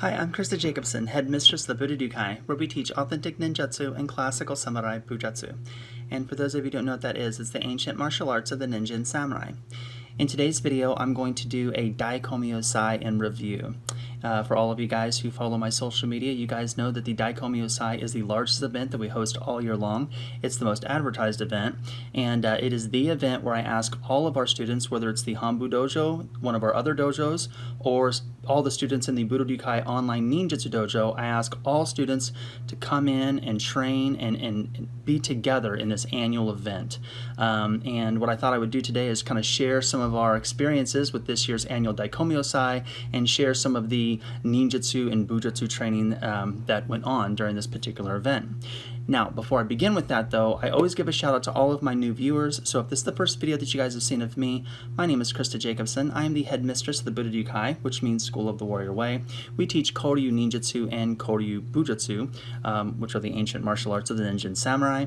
Hi, I'm Krista Jacobson, headmistress of the Budokai, where we teach authentic ninjutsu and classical samurai bujutsu. And for those of you who don't know what that is, it's the ancient martial arts of the ninja and samurai. In today's video, I'm going to do a Daikomi Osai in review. For all of you guys who follow my social media, you guys know that the Daikomi Osai is the largest event that we host all year long. It's the most advertised event, and it is the event where I ask all of our students, whether it's the Hanbu Dojo, one of our other dojos, or all the students in the Budokai Online Ninjutsu Dojo, I ask all students to come in and train and be together in this annual event. And what I thought I would do today is kind of share some of our experiences with this year's annual Daikomi Osai and share some of the ninjutsu and bujutsu training that went on during this particular event. Now, before I begin with that though, I always give a shout out to all of my new viewers. So if this is the first video that you guys have seen of me, my name is Krista Jacobson. I am the headmistress of the Budokai, which means School of the Warrior Way. We teach Koryu Ninjutsu and Koryu Bujutsu, which are the ancient martial arts of the ninja and samurai.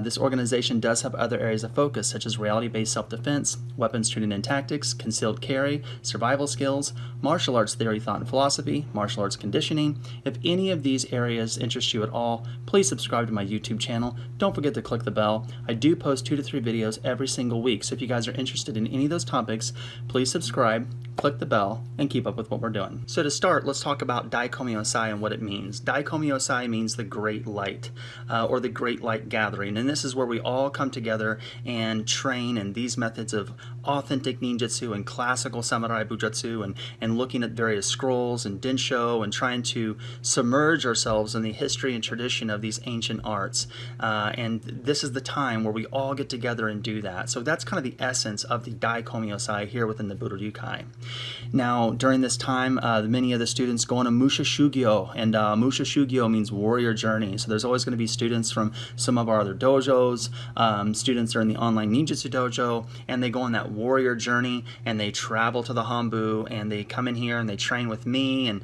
This organization does have other areas of focus, such as reality-based self-defense, weapons training and tactics, concealed carry, survival skills, martial arts theory, thought and philosophy, martial arts conditioning. If any of these areas interest you at all, please subscribe to my YouTube channel. Don't forget to click the bell. I do post 2 to 3 videos every single week, so if you guys are interested in any of those topics, please subscribe, click the bell, and keep up with what we're doing. So to start, let's talk about Daikomi Osai and what it means. Daikomi Osai means the Great Light, or the Great Light Gathering, and this is where we all come together and train in these methods of authentic ninjutsu and classical samurai bujutsu, and looking at various scrolls and densho and trying to submerge ourselves in the history and tradition of these ancient arts. And this is the time where we all get together and do that. So that's kind of the essence of the Daikomi Osai here within the Budokai. Now, during this time, many of the students go on a Musha Shugyo, and Musha Shugyo means warrior journey. So there's always going to be students from some of our other dojos. Students are in the online ninjutsu dojo, and they go on that warrior journey, and they travel to the Hanbu, and they come in here and they train with me and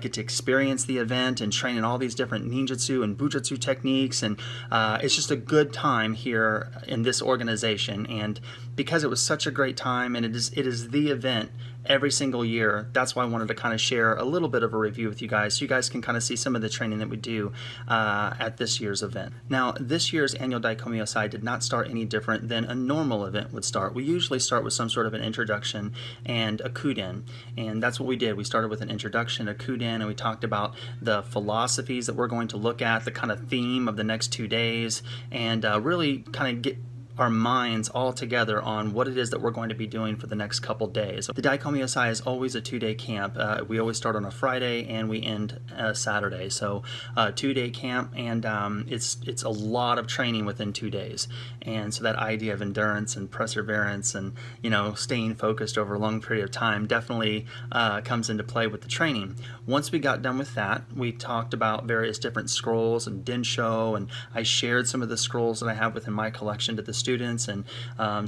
get to experience the event and train in all these different ninjutsu and bujutsu techniques. And it's just a good time here in this organization. And because it was such a great time, and it is the event every single year, that's why I wanted to kind of share a little bit of a review with you guys, so you guys can kind of see some of the training that we do at this year's event. Now, this year's annual Daikomi Osai did not start any different than a normal event would start. We usually start with some sort of an introduction and a kuden, and that's what we did. We started with an introduction, a kuden, and we talked about the philosophies that we're going to look at, the kind of theme of the next 2 days, and really kind of get our minds all together on what it is that we're going to be doing for the next couple days. The Daikomi Osai is always a 2-day camp. We always start on a Friday and we end Saturday. So 2-day camp, and it's a lot of training within 2 days. And so that idea of endurance and perseverance and staying focused over a long period of time definitely comes into play with the training. Once we got done with that, we talked about various different scrolls and densho, and I shared some of the scrolls that I have within my collection to the students, and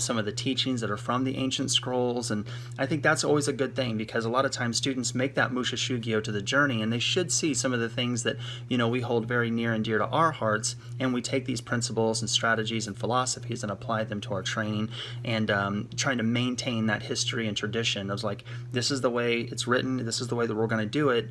some of the teachings that are from the ancient scrolls. And I think that's always a good thing, because a lot of times students make that Musha Shugyo to the journey, and they should see some of the things that we hold very near and dear to our hearts, and we take these principles and strategies and philosophies and apply them to our training, and trying to maintain that history and tradition of like, this is the way it's written, this is the way that we're going to do it,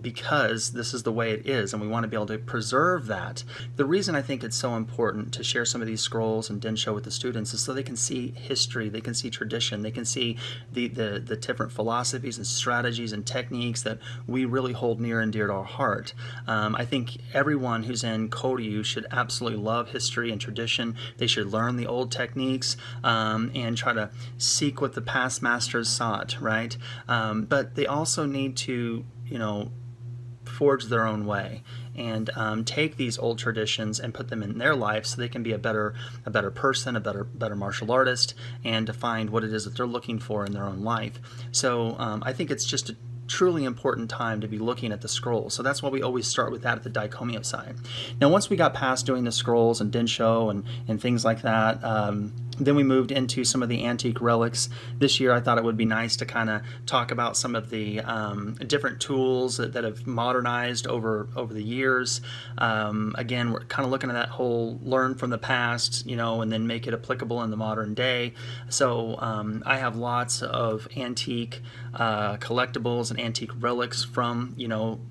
because this is the way it is, and we want to be able to preserve that. The reason I think it's so important to share some of these scrolls and densho with the students is so they can see history, they can see tradition, they can see the different philosophies and strategies and techniques that we really hold near and dear to our heart. I think everyone who's in Koryu should absolutely love history and tradition. They should learn the old techniques and try to seek what the past masters sought, right? But they also need to, forge their own way and take these old traditions and put them in their life so they can be a better person, a better martial artist, and to find what it is that they're looking for in their own life. So I think it's just a truly important time to be looking at the scrolls. So that's why we always start with that at the Daikomi Osai. Now, once we got past doing the scrolls and densho and things like that, Then we moved into some of the antique relics. This year I thought it would be nice to kind of talk about some of the different tools that have modernized over the years. Again, we're kind of looking at that whole learn from the past, and then make it applicable in the modern day. So I have lots of antique collectibles and antique relics from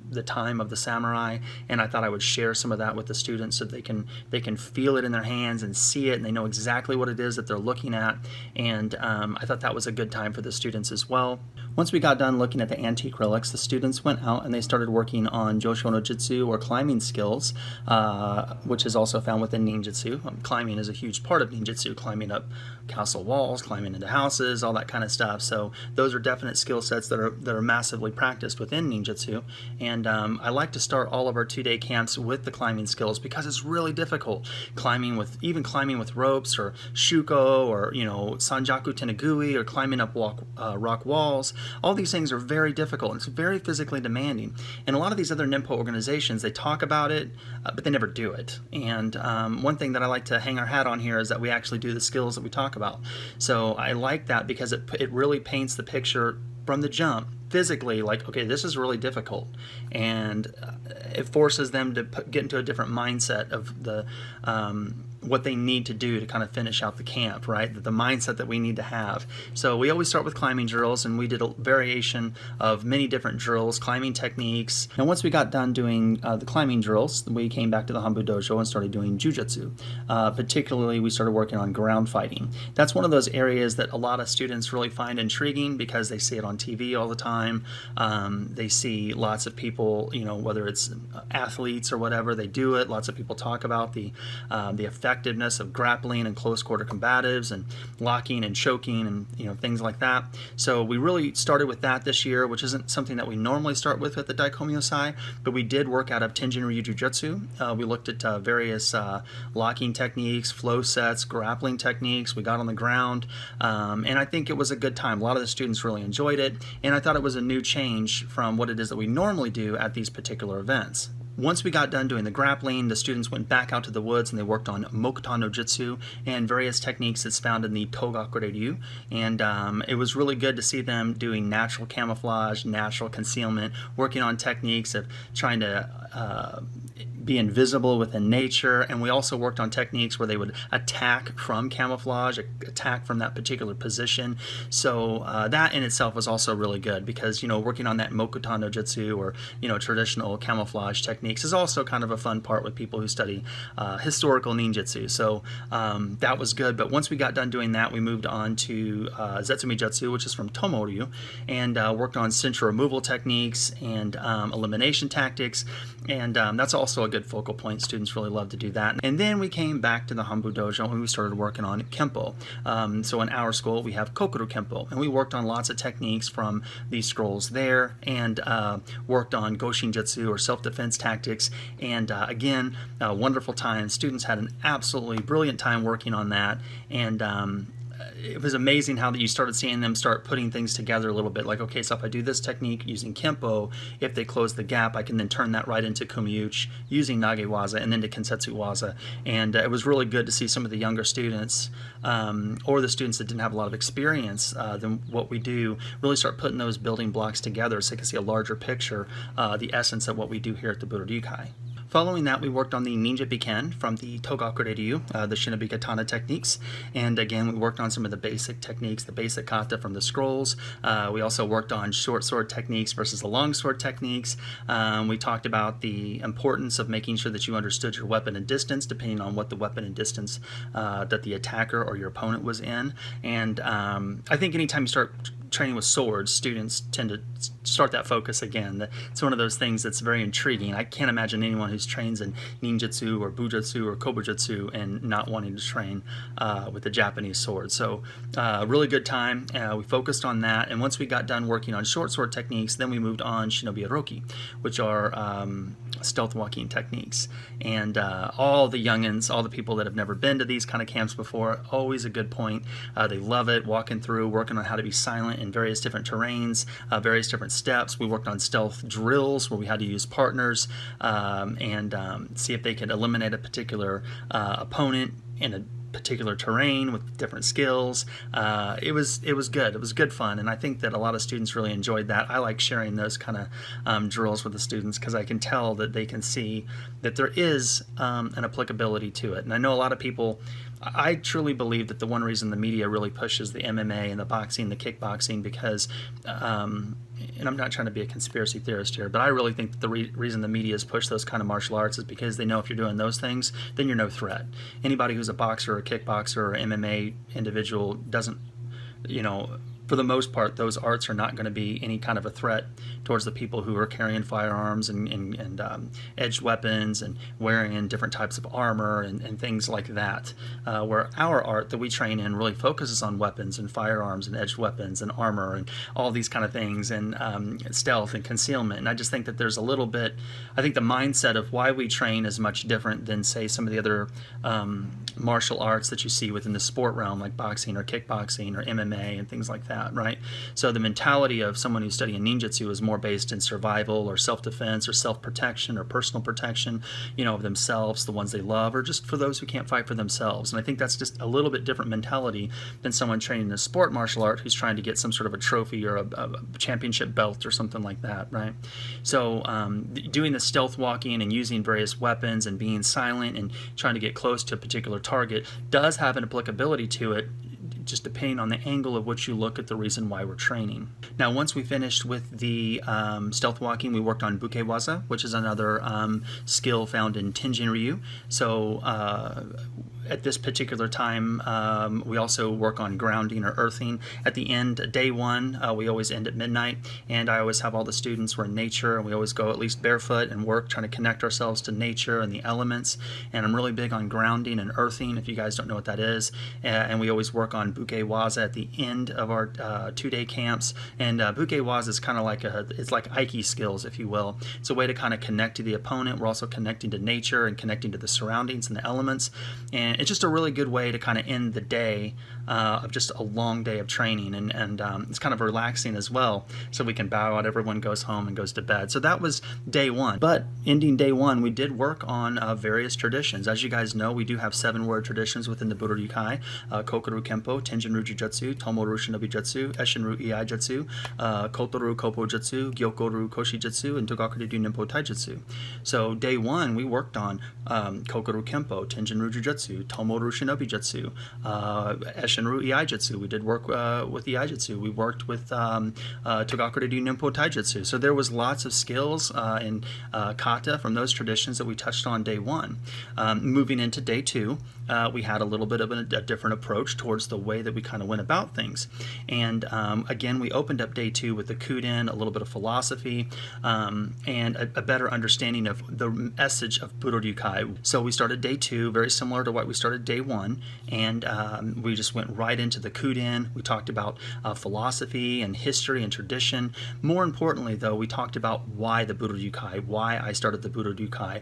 the time of the samurai, and I thought I would share some of that with the students so they can feel it in their hands and see it, and they know exactly what it is that they're looking at. And I thought that was a good time for the students as well. Once we got done looking at the antique relics, the students went out and they started working on Josho no Jutsu, or climbing skills, which is also found within ninjutsu. Climbing is a huge part of ninjutsu, climbing up castle walls, climbing into houses, all that kind of stuff. So those are definite skill sets that are massively practiced within ninjutsu. And I like to start all of our 2-day camps with the climbing skills because it's really difficult. Climbing with ropes, or shuko, or sanjaku tenagui, or climbing up rock walls. All these things are very difficult. It's very physically demanding. And a lot of these other Ninpo organizations, they talk about it, but they never do it. And one thing that I like to hang our hat on here is that we actually do the skills that we talk about. So I like that because it really paints the picture from the jump physically, like, okay, this is really difficult, and it forces them to get into a different mindset of the what they need to do to kind of finish out the camp, right? The mindset that we need to have. So we always start with climbing drills, and we did a variation of many different drills, climbing techniques. And once we got done doing the climbing drills, we came back to the Hanbu Dojo and started doing jujutsu. Particularly, we started working on ground fighting. That's one of those areas that a lot of students really find intriguing because they see it on TV all the time. They see lots of people, whether it's athletes or whatever, they do it. Lots of people talk about the effectiveness of grappling and close quarter combatives and locking and choking and things like that. So we really started with that this year, which isn't something that we normally start with at the Daikomyosai, but we did work out of Tenjin Ryu Jujutsu. We looked at various locking techniques, flow sets, grappling techniques. We got on the ground, and I think it was a good time. A lot of the students really enjoyed it, and I thought it was a new change from what it is that we normally do at these particular events. Once we got done doing the grappling, the students went back out to the woods and they worked on Mokuton no Jutsu and various techniques that's found in the Togakure Ryu. And it was really good to see them doing natural camouflage, natural concealment, working on techniques of trying to be invisible within nature. And we also worked on techniques where they would attack from camouflage, attack from that particular position. So that in itself was also really good because, working on that Mokuton no Jutsu or, traditional camouflage techniques is also kind of a fun part with people who study historical ninjutsu. So that was good. But once we got done doing that, we moved on to Zetsumi Jutsu, which is from Tomoryu, and worked on central removal techniques and elimination tactics. And that's also a good focal point. Students really love to do that. And then we came back to the Hanbu Dojo and we started working on Kempo. So in our school, we have Kokuru Kempo, and we worked on lots of techniques from these scrolls there, and worked on Goshin Jutsu, or self-defense tactics. And again, a wonderful time. Students had an absolutely brilliant time working on that. And it was amazing how that you started seeing them start putting things together a little bit. Like, okay, so if I do this technique using Kempo, if they close the gap, I can then turn that right into Kumiuchi using Nagewaza and then to Kensetsu Waza. And it was really good to see some of the younger students, or the students that didn't have a lot of experience than what we do, really start putting those building blocks together so they can see a larger picture, the essence of what we do here at the Budoryukai. Following that, we worked on the Ninja Biken from the Togakure Ryu, the Shinobi Katana techniques. And again, we worked on some of the basic techniques, the basic kata from the scrolls. We also worked on short sword techniques versus the long sword techniques. We talked about the importance of making sure that you understood your weapon and distance, depending on what the weapon and distance that the attacker or your opponent was in. And I think anytime you start training with swords, students tend to start that focus again. It's one of those things that's very intriguing. I can't imagine anyone who trains in ninjutsu or bujutsu or kobujutsu and not wanting to train with the Japanese sword. So really good time. We focused on that, and once we got done working on short sword techniques, then we moved on Shinobi Aroki, which are stealth walking techniques. And all the youngins, all the people that have never been to these kind of camps before, always a good point. They love it, walking through, working on how to be silent in various different terrains, various different steps. We worked on stealth drills where we had to use partners and see if they could eliminate a particular opponent in a particular terrain with different skills. It was good. It was good fun, and I think that a lot of students really enjoyed that. I like sharing those kind of drills with the students because I can tell that they can see that there is an applicability to it. And I know a lot of people, I truly believe that the one reason the media really pushes the MMA and the boxing, the kickboxing, because, and I'm not trying to be a conspiracy theorist here, but I really think that the reason the media has pushed those kind of martial arts is because they know if you're doing those things, then you're no threat. Anybody who's a boxer or a kickboxer or MMA individual doesn't, for the most part, those arts are not going to be any kind of a threat towards the people who are carrying firearms and edged weapons and wearing different types of armor and things like that. Where our art that we train in really focuses on weapons and firearms and edged weapons and armor and all these kind of things, and stealth and concealment. And I just think that there's a little bit, I think the mindset of why we train is much different than, say, some of the other martial arts that you see within the sport realm, like boxing or kickboxing or MMA and things like that. Right? So the mentality of someone who's studying ninjutsu is more based in survival or self-defense or self-protection or personal protection, of themselves, the ones they love, or just for those who can't fight for themselves. And I think that's just a little bit different mentality than someone training a sport martial art who's trying to get some sort of a trophy or a championship belt or something like that, right? So doing the stealth walking and using various weapons and being silent and trying to get close to a particular target does have an applicability to it, just depending on the angle of which you look at the reason why we're training. Now, once we finished with the stealth walking, we worked on Bukewaza, which is another skill found in Tenjin Ryu. So at this particular time, we also work on grounding or earthing. At the end, day one, we always end at midnight, and I always have all the students, we're in nature, and we always go at least barefoot and work trying to connect ourselves to nature and the elements. And I'm really big on grounding and earthing, if you guys don't know what that is. And we always work on Bukewaza at the end of our 2-day camps. And Bukewaza is kind of like it's like Aiki skills, if you will. It's a way to kind of connect to the opponent. We're also connecting to nature and connecting to the surroundings and the elements. And it's just a really good way to kind of end the day of just a long day of training, and it's kind of relaxing as well, so we can bow out, everyone goes home and goes to bed. So that was day one. But ending day one, we did work on various traditions. As you guys know, we do have 7-word traditions within the Budo-Ryukai: Kokoru Kempo, Tenjin Ryu Jutsu, Tomoru Shinobi Jutsu, Eshinru Iai Jutsu, Kotoru Koppo Jutsu, Gyokoru Koshi Jutsu, and Togakuredu Ninpo Taijutsu. So day one, we worked on Kokoru Kempo, Tenjin Ryu Jutsu, Tomoru Shinobi Jutsu, Eshinru Iai Jutsu. We did work with Iai Jutsu. We worked with Togakuredu Ninpo Taijutsu. So there was lots of skills in kata from those traditions that we touched on day one. Moving into day two, we had a little bit of a different approach towards the way that we kind of went about things. And again, we opened up day two with the Kuden, a little bit of philosophy, and a better understanding of the message of Budo-Ryukai. So we started day two, very similar to what we started day one, and we just went right into the Kuden. We talked about philosophy and history and tradition. More importantly, though, we talked about why the Budo-Ryukai, why I started the Budo-Ryukai,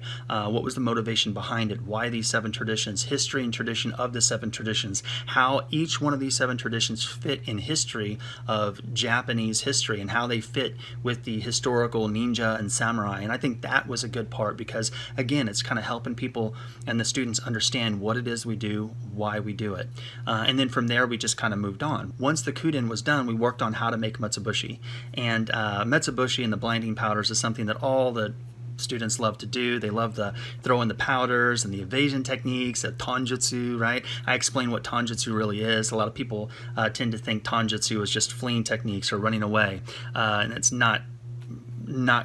what was the motivation behind it, why these 7 traditions, history and tradition of the 7 traditions, how each one of these 7 traditions fit in history of Japanese history, and how they fit with the historical ninja and samurai. And I think that was a good part because, again, it's kind of helping people and the students understand what it is we do, why we do it. And then from there, we just kind of moved on. Once the Kuden was done, we worked on how to make Metsubushi. And Metsubushi and the blinding powders is something that all the students love to do. They love the throw in the powders and the evasion techniques, Tanjutsu, right? I explain what Tanjutsu really is. A lot of people tend to think Tanjutsu is just fleeing techniques or running away, and it's not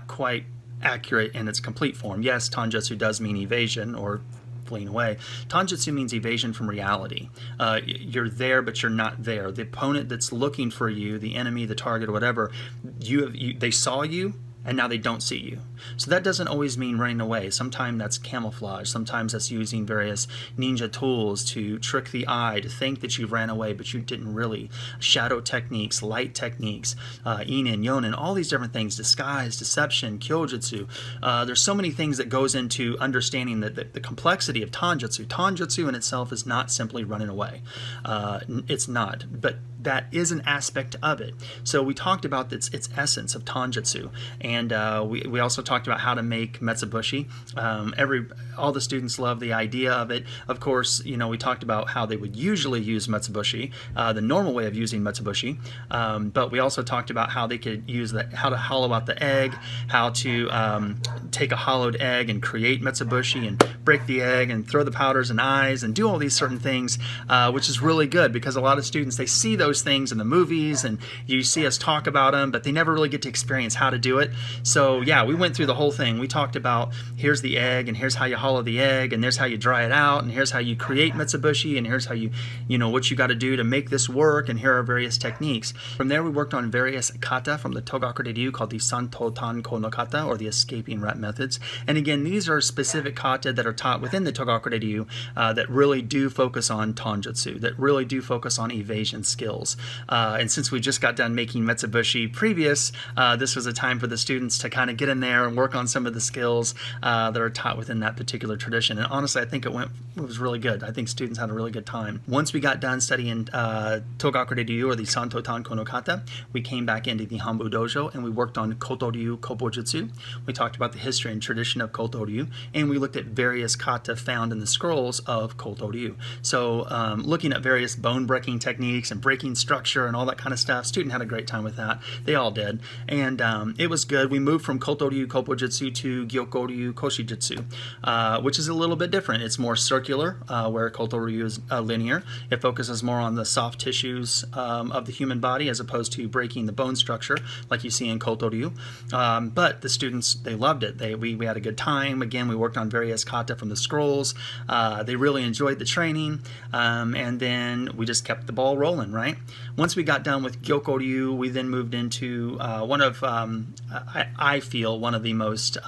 quite accurate in its complete form. Yes, Tanjutsu does mean evasion or fleeing away. Tanjutsu means evasion from reality. You're there, but you're not there. The opponent that's looking for you, the enemy, the target, or whatever, they saw you, and now they don't see you. So that doesn't always mean running away. Sometimes that's camouflage. Sometimes that's using various ninja tools to trick the eye to think that you ran away, but you didn't really. Shadow techniques, light techniques, inen, yonen, all these different things, disguise, deception, kyojutsu. There's so many things that goes into understanding that the complexity of Tanjutsu. Tanjutsu in itself is not simply running away. It's not. But that is an aspect of it. So we talked about its essence of Tanjutsu, and we also talked about how to make Metsubushi. All the students love the idea of it. Of course, we talked about how they would usually use Metsubushi, the normal way of using Metsubushi, but we also talked about how they could use how to hollow out the egg, how to take a hollowed egg and create Metsubushi and break the egg and throw the powders and eyes and do all these certain things, which is really good because a lot of students, they see those things in the movies and you see us talk about them, but they never really get to experience how to do it. So yeah, we went through the whole thing. We talked about here's the egg and here's how you hollow the egg and there's how you dry it out and here's how you create Metsubushi and here's how what you got to do to make this work, and here are various techniques. From there we worked on various kata from the Togaku Ryu called the Santo Tanko no kata, or the escaping rat methods. And again, these are specific kata that are taught within the Togaku Ryu that really do focus on Tanjutsu, that really do focus on evasion skills. And since we just got done making Metsubushi previous, this was a time for the students to kind of get in there and work on some of the skills that are taught within that particular tradition. And honestly, I think it was really good. I think students had a really good time. Once we got done studying Togaku Ryu, or the Santo Tanko no kata, we came back into the Hanbu Dojo and we worked on Kotoryu Koppojutsu. We talked about the history and tradition of Kotoryu, and we looked at various kata found in the scrolls of Kotoryu. So looking at various bone-breaking techniques and breaking structure and all that kind of stuff. Student had a great time with that. They all did. And it was good. We moved from Kotoryu Koppojutsu to Gyokoryu Koshijutsu, which is a little bit different. It's more circular, where Kotoryu is linear. It focuses more on the soft tissues of the human body as opposed to breaking the bone structure like you see in Kotoryu. But the students, they loved it. We had a good time. Again, we worked on various kata from the scrolls. They really enjoyed the training. And then we just kept the ball rolling, right? Once we got done with Gyokoryu, we then moved into I feel one of the most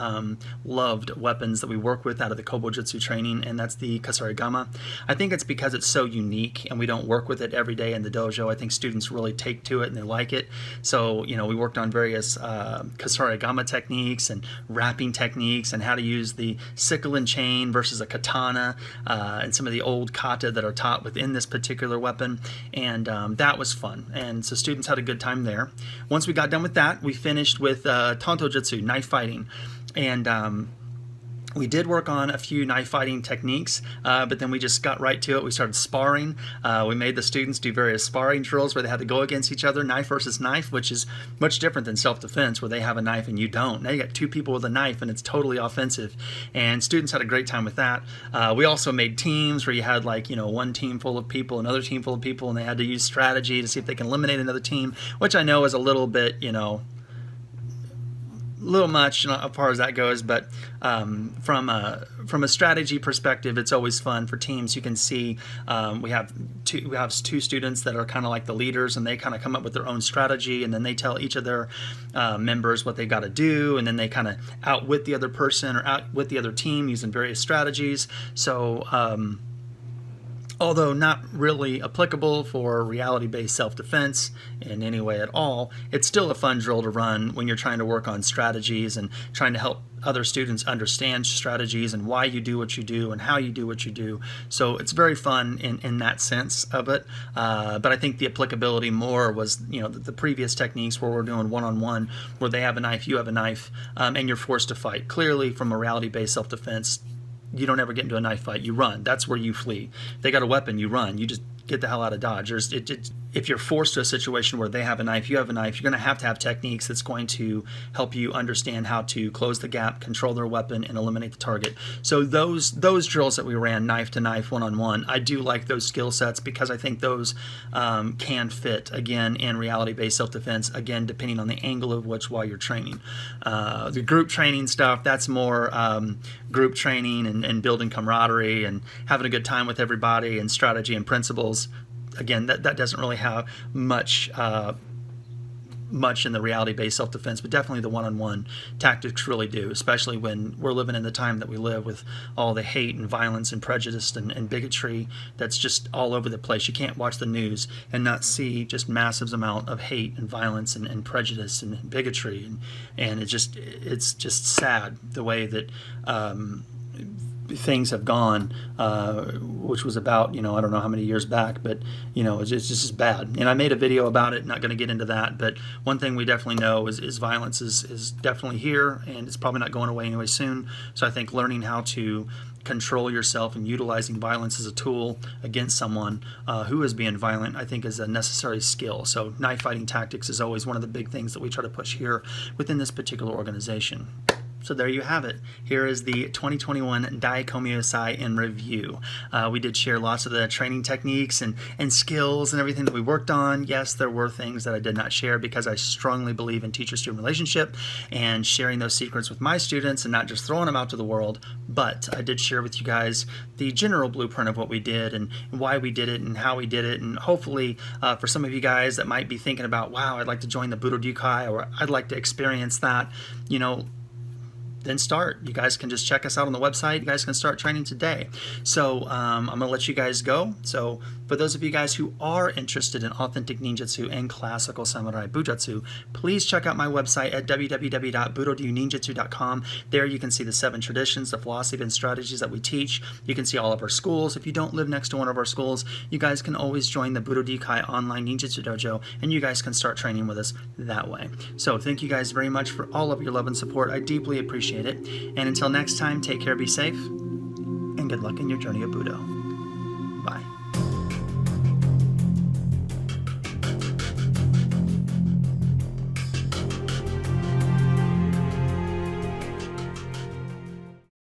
loved weapons that we work with out of the Kobbojutsu training, and that's the Kasarigama. I think it's because it's so unique and we don't work with it every day in the dojo. I think students really take to it and they like it. So, we worked on various Kasarigama techniques and wrapping techniques and how to use the sickle and chain versus a katana, and some of the old kata that are taught within this particular weapon. And that was fun, and so students had a good time there. Once we got done with that, we finished with Tantojutsu, knife fighting, and we did work on a few knife fighting techniques, but then we just got right to it. We started sparring. We made the students do various sparring drills where they had to go against each other, knife versus knife, which is much different than self-defense where they have a knife and you don't. Now you got two people with a knife and it's totally offensive, and students had a great time with that. We also made teams where you had one team full of people, another team full of people, and they had to use strategy to see if they can eliminate another team, which I know is a little bit, little much as far as that goes, but from a strategy perspective, it's always fun for teams. You can see we have two students that are kind of like the leaders, and they kind of come up with their own strategy, and then they tell each of their members what they got to do, and then they kind of outwit the other person or outwit the other team using various strategies. So although not really applicable for reality-based self-defense in any way at all, it's still a fun drill to run when you're trying to work on strategies and trying to help other students understand strategies and why you do what you do and how you do what you do. So it's very fun in that sense of it. But I think the applicability more was, the previous techniques where we're doing one-on-one, where they have a knife, you have a knife, and you're forced to fight. Clearly, from a reality-based self-defense, you don't ever get into a knife fight. You run. That's where you flee. If they got a weapon, you run. You just get the hell out of Dodge. If you're forced to a situation where they have a knife, you have a knife, you're going to have techniques that's going to help you understand how to close the gap, control their weapon, and eliminate the target. So those drills that we ran, knife to knife, one-on-one, I do like those skill sets because I think those can fit, again, in reality-based self-defense, again, depending on the angle of while you're training. The group training stuff, that's more group training and building camaraderie and having a good time with everybody and strategy and principles. Again, that doesn't really have much in the reality-based self-defense, but definitely the one-on-one tactics really do, especially when we're living in the time that we live with all the hate and violence and prejudice and bigotry that's just all over the place. You can't watch the news and not see just massive amount of hate and violence and prejudice and bigotry, and it's just sad the way that things have gone, which was about, I don't know how many years back, but, it's just bad. And I made a video about it, not going to get into that, but one thing we definitely know is violence is definitely here, and it's probably not going away anyway soon. So I think learning how to control yourself and utilizing violence as a tool against someone who is being violent, I think is a necessary skill. So knife fighting tactics is always one of the big things that we try to push here within this particular organization. So there you have it. Here is the 2021 Daikomyosai in review. We did share lots of the training techniques and skills and everything that we worked on. Yes, there were things that I did not share because I strongly believe in teacher-student relationship and sharing those secrets with my students and not just throwing them out to the world. But I did share with you guys the general blueprint of what we did and why we did it and how we did it. And hopefully for some of you guys that might be thinking about, wow, I'd like to join the Budodukai, or I'd like to experience that, then start. You guys can just check us out on the website. You guys can start training today. So I'm going to let you guys go. So for those of you guys who are interested in authentic ninjutsu and classical samurai bujutsu, please check out my website at www.budodyuninjutsu.com. There you can see the 7 traditions, the philosophy and strategies that we teach. You can see all of our schools. If you don't live next to one of our schools, you guys can always join the Budodukai online ninjutsu dojo, and you guys can start training with us that way. So thank you guys very much for all of your love and support. I deeply appreciate it. And until next time, take care, be safe, and good luck in your journey of Budo.